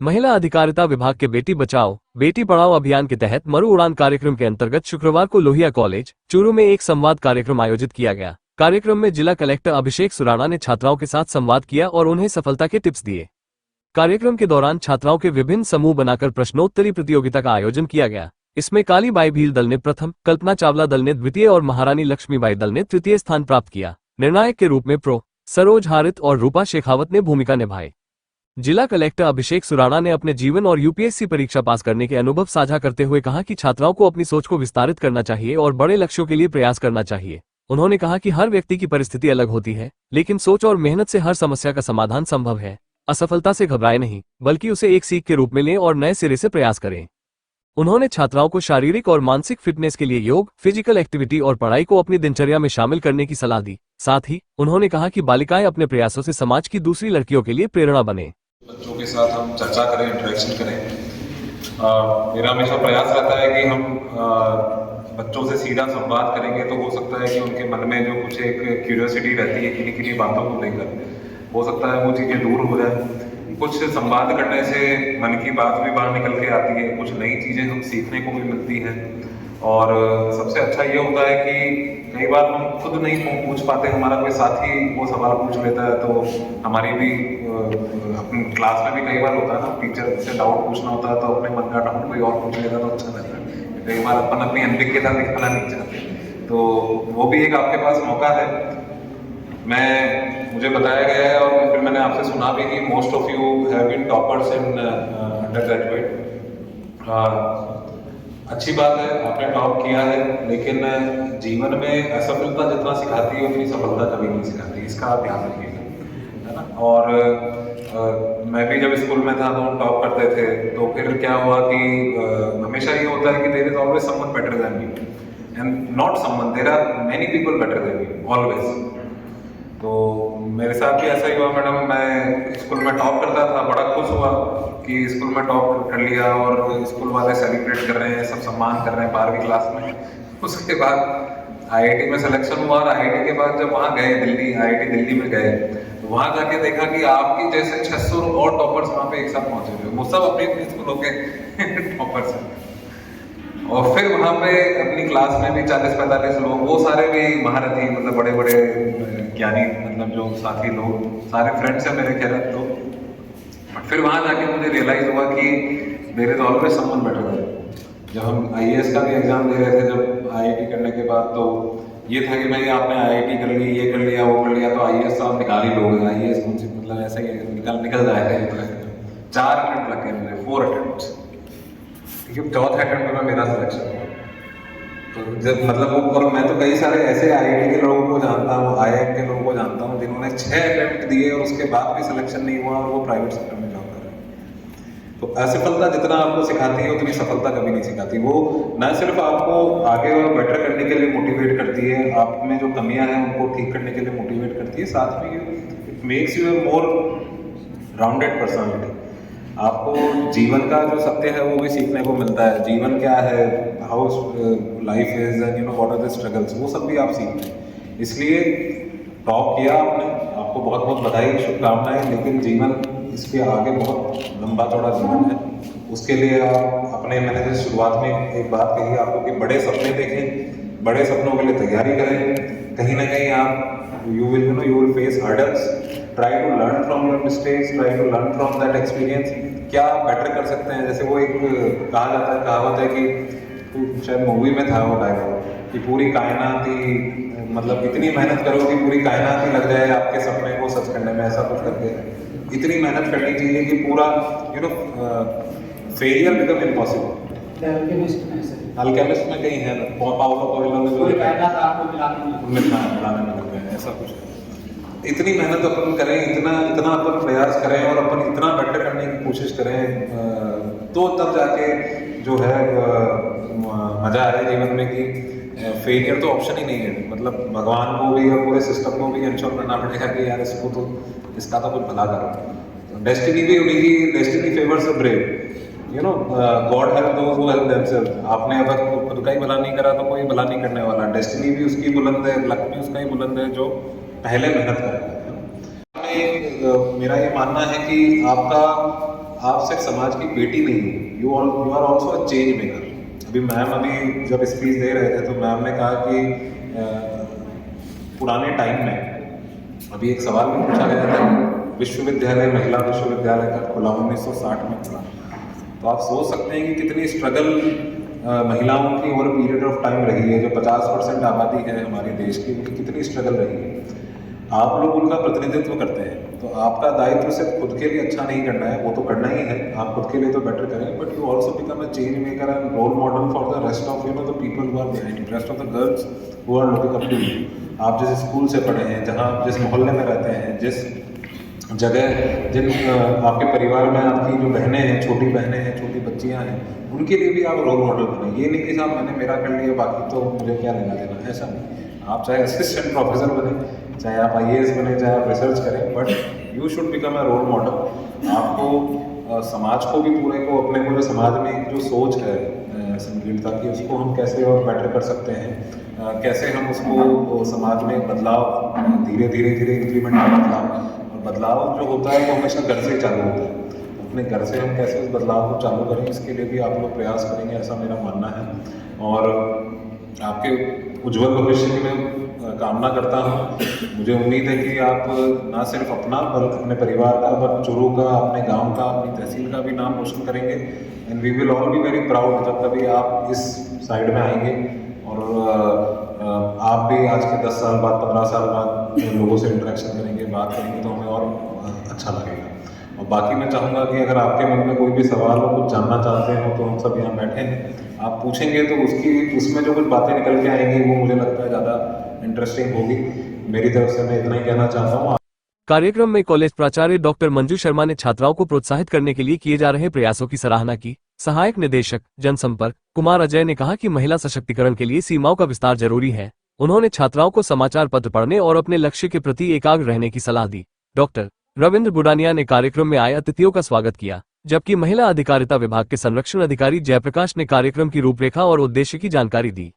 महिला अधिकारिता विभाग के बेटी बचाओ बेटी पढ़ाओ अभियान के तहत मरु उड़ान कार्यक्रम के अंतर्गत शुक्रवार को लोहिया कॉलेज चूरू में एक संवाद कार्यक्रम आयोजित किया गया। कार्यक्रम में जिला कलेक्टर अभिषेक सुराणा ने छात्राओं के साथ संवाद किया और उन्हें सफलता के टिप्स दिए। कार्यक्रम के दौरान छात्राओं के विभिन्न समूह बनाकर प्रश्नोत्तरी प्रतियोगिता का आयोजन किया गया। इसमें काली बाई भील दल ने प्रथम, कल्पना चावला दल ने द्वितीय और महारानी लक्ष्मीबाई दल ने तृतीय स्थान प्राप्त किया। निर्णायक के रूप में प्रो सरोज हारित और रूपा शेखावत ने भूमिका निभाई। जिला कलेक्टर अभिषेक सुराणा ने अपने जीवन और यूपीएससी परीक्षा पास करने के अनुभव साझा करते हुए कहा कि छात्राओं को अपनी सोच को विस्तारित करना चाहिए और बड़े लक्ष्यों के लिए प्रयास करना चाहिए। उन्होंने कहा कि हर व्यक्ति की परिस्थिति अलग होती है, लेकिन सोच और मेहनत से हर समस्या का समाधान संभव है। असफलता से घबराएं नहीं, बल्कि उसे एक सीख के रूप में लें और नए सिरे से प्रयास करें। उन्होंने छात्राओं को शारीरिक और मानसिक फिटनेस के लिए योग, फिजिकल एक्टिविटी और पढ़ाई को अपनी दिनचर्या में शामिल करने की सलाह दी। साथ ही उन्होंने कहा कि बालिकाएं अपने प्रयासों से समाज की दूसरी लड़कियों के लिए प्रेरणा बने। बच्चों के साथ हम चर्चा करें, इंटरेक्शन करें। मेरा हमेशा प्रयास रहता है कि हम बच्चों से सीधा संवाद करेंगे तो हो सकता है कि उनके मन में जो कुछ एक क्यूरियोसिटी रहती है किन्हीं किन्हीं बातों को लेकर, हो सकता है वो चीज़ें दूर हो जाए। कुछ संवाद करने से मन की बात भी बाहर निकल के आती है, कुछ नई चीज़ें हम सीखने को भी मिलती हैं। और सबसे अच्छा ये होता है कि कई बार हम खुद नहीं पूछ पाते, हमारा कोई साथी वो सवाल पूछ लेता है, तो हमारी भी अपनी क्लास में भी कई बार होता है ना, टीचर से डाउट पूछना होता है तो अपने मन का डाउट कोई और पूछ लेता तो अच्छा लगता है। कई बार अपन अपनी अनभिज्ञता दिखाना नहीं चाहते, तो वो भी एक आपके पास मौका है। मुझे बताया गया है और फिर मैंने आपसे सुना भी कि most of you have been toppers in undergraduate. अच्छी बात है, आपने टॉप किया है, लेकिन जीवन में असफलता जितना सिखाती है उतनी सफलता कभी नहीं सिखाती, इसका आप ध्यान रखिएगा, है ना। और मैं भी जब स्कूल में था तो हम टॉप करते थे, तो फिर क्या हुआ कि हमेशा ये होता है कि there is always someone better than you and not someone, there are many people better than you always. तो मेरे साथ भी ऐसा ही हुआ मैडम। मैं स्कूल में टॉप करता था, बड़ा खुश हुआ कि स्कूल में टॉप कर लिया और स्कूल वाले सेलिब्रेट कर रहे हैं, सब सम्मान कर रहे हैं 12वीं क्लास में। उसके बाद आईआईटी में सिलेक्शन हुआ और आईआईटी के बाद जब वहाँ गए दिल्ली, आईआईटी दिल्ली में गए, तो वहाँ जाके देखा कि आपकी जैसे 600 और टॉपर्स वहाँ पे एक साथ पहुँचे हुए, वो सब अपनी अपनी स्कूलों के टॉपर्स हैं। और फिर वहाँ पे अपनी क्लास में भी 40-45 लोग, वो सारे भी महारथी, मतलब बड़े बड़े ज्ञानी, मतलब जो साथी लोग, सारे फ्रेंड्स हैं मेरे ख्याल तो। फिर वहाँ जाके मुझे रियलाइज हुआ कि there is always someone better than. जब हम आईएएस का भी एग्जाम दे रहे थे, जब आईआईटी करने के बाद, तो ये था कि भाई आपने आईआईटी कर ली, ये कर लिया, वो कर लिया, तो आईएएस तो आप निकाल ही लोगे। आईएएस मतलब ऐसे ही निकल जाएगा। 4 अटेम्प्ट लग गए मेरे, 4 अटेम्प्ट, ठीक है। 4th अटेम्प्ट में मेरा सिलेक्शन हुआ। तो जब मतलब वो, और मैं तो कई सारे ऐसे आईआईटी के लोगों को जानता हूँ, आईआईएम के लोगों को जानता हूँ, जिन्होंने 6 अटेम्प्ट दिए और उसके बाद भी सिलेक्शन नहीं हुआ और वो प्राइवेट सेक्टर में जॉब कर रहे हैं। तो असफलता जितना आपको सिखाती है उतनी सफलता कभी नहीं सिखाती। वो न सिर्फ आपको आगे और बेटर करने के लिए मोटिवेट करती है, आप में जो कमियां हैं उनको ठीक करने के लिए मोटिवेट करती है, साथ में it makes U A more rounded personality. आपको जीवन का जो सत्य है वो भी सीखने को मिलता है। जीवन क्या है, how life is and you know what are the struggles, वो सब भी आप सीखते हैं। इसलिए टॉप किया आपने, आपको बहुत बहुत बधाई, शुभकामनाएं। लेकिन जीवन इसके आगे बहुत लंबा चौड़ा जीवन है, उसके लिए आप अपने, मैंने जो शुरुआत में एक बात कही आपको कि बड़े सपने देखें, बड़े सपनों के लिए तैयारी करें। कहीं ना कहीं आप you will face hurdles, try to learn from your mistakes, try to learn from that experience। क्या आप बेटर कर सकते हैं। जैसे वो एक कहा जाता है, कहावत है कि शायद मूवी में था वो डायलॉग कि पूरी कायनात ही, मतलब इतनी मेहनत करो कि पूरी कायनात ही लग जाए आपके सपने को सच करने में, ऐसा कुछ करके इतनी मेहनत करनी चाहिए कि पूरा फेलियर बिकम इम्पॉसिबल। अल्केमिस्ट में कहीं है ना, पाउलो कोएल्हो ने जो मिलाने में लग गए, ऐसा कुछ। इतनी मेहनत अपन करें, इतना अपन प्रयास करें और अपन इतना बेटर करने की कोशिश करें, तो तब जाके जो है मजा आए जीवन में कि फेलियर तो ऑप्शन ही नहीं है। मतलब भगवान को भी और पूरे सिस्टम को भी इंश्योर करना पड़ेगा कि यार इसका तो कुछ भला करो। डेस्टिनी भी उन्हीं की, destiny favours the brave, you know, God help those who help themselves. आपने अगर खुद का ही भला नहीं करा तो कोई भला नहीं करने वाला। डेस्टिनी भी उसकी बुलंद है, लक भी उसका ही बुलंद है जो पहले मेहनत करेगा। मेरा ये मानना है कि आपका आप सिर्फ समाज की बेटी नहीं हो, you are also a change maker. अभी मैम अभी जब स्पीच दे रहे थे तो मैम ने कहा कि पुराने टाइम में अभी एक सवाल भी पूछा गया था, विश्वविद्यालय महिला विश्वविद्यालय का खुला 1960 में खुला। तो आप सोच सकते हैं कि कितनी स्ट्रगल महिलाओं की ओवर पीरियड ऑफ टाइम रही है। जो 50% आबादी है हमारे देश की, उनकी कितनी स्ट्रगल रही है। आप लोग उनका प्रतिनिधित्व करते हैं, तो आपका दायित्व सिर्फ खुद के लिए अच्छा नहीं करना है, वो तो करना ही है, आप खुद के लिए तो बेटर करें, but you also become a change maker and role model for the rest of the people who are behind, rest of the girls who are looking up to you. आप जिस स्कूल से पढ़े हैं, जहाँ जिस मोहल्ले में रहते हैं, जिस जगह जिन आपके परिवार में आपकी जो बहनें हैं, छोटी बहनें हैं, छोटी बच्चियां हैं, उनके लिए भी आप रोल मॉडल बने। ये नहीं कि साहब मैंने मेरा कर लिया, बाकी तो मुझे क्या लेना देना, ऐसा नहीं। आप चाहे असिस्टेंट प्रोफेसर बने, चाहे आप IAS बने, चाहे आप रिसर्च करें, but you should become a role model. आपको समाज को भी पूरे को, अपने पूरे समाज में एक जो सोच है संगीता की, उसको हम कैसे और बेटर कर सकते हैं, कैसे हम उसको समाज में बदलाव धीरे धीरे इंप्लीमेंट कर बदलाव जो होता है वो हमेशा घर से चालू होता है। अपने घर से हम कैसे उस बदलाव को चालू करें, इसके लिए भी आप लोग प्रयास करेंगे, ऐसा मेरा मानना है। और आपके उज्जवल भविष्य की मैं कामना करता हूँ। मुझे उम्मीद है कि आप ना सिर्फ अपना बल्कि अपने परिवार का, बल्कि चूरू का, अपने गांव का, अपनी तहसील का भी नाम रोशन करेंगे। And we will all be very proud जब कभी आप इस साइड में आएंगे और आप भी आज के 10 साल बाद, 15 साल बाद लोगों से इंटरेक्शन करेंगे, बात करेंगे, तो हमें और अच्छा लगेगा। और बाकी मैं चाहूँगा कि अगर आपके मन में कोई भी सवाल हो, कुछ जानना चाहते हो, तो हम सब यहाँ बैठे हैं, आप पूछेंगे तो उसमें जो कुछ बातें निकल के आएंगी वो मुझे लगता है ज़्यादा इंटरेस्टिंग होगी। मेरी तरफ से मैं इतना ही कहना चाहता हूँ। कार्यक्रम में कॉलेज प्राचार्य डॉक्टर मंजू शर्मा ने छात्राओं को प्रोत्साहित करने के लिए किए जा रहे प्रयासों की सराहना की। सहायक निदेशक जनसंपर्क कुमार अजय ने कहा कि महिला सशक्तिकरण के लिए सीमाओं का विस्तार जरूरी है। उन्होंने छात्राओं को समाचार पत्र पढ़ने और अपने लक्ष्य के प्रति एकाग्र रहने की सलाह दी। डॉक्टर रविंद्र बुडानिया ने कार्यक्रम में आए अतिथियों का स्वागत किया, जबकि महिला अधिकारिता विभाग के संरक्षण अधिकारी जयप्रकाश ने कार्यक्रम की रूपरेखा और उद्देश्य की जानकारी दी।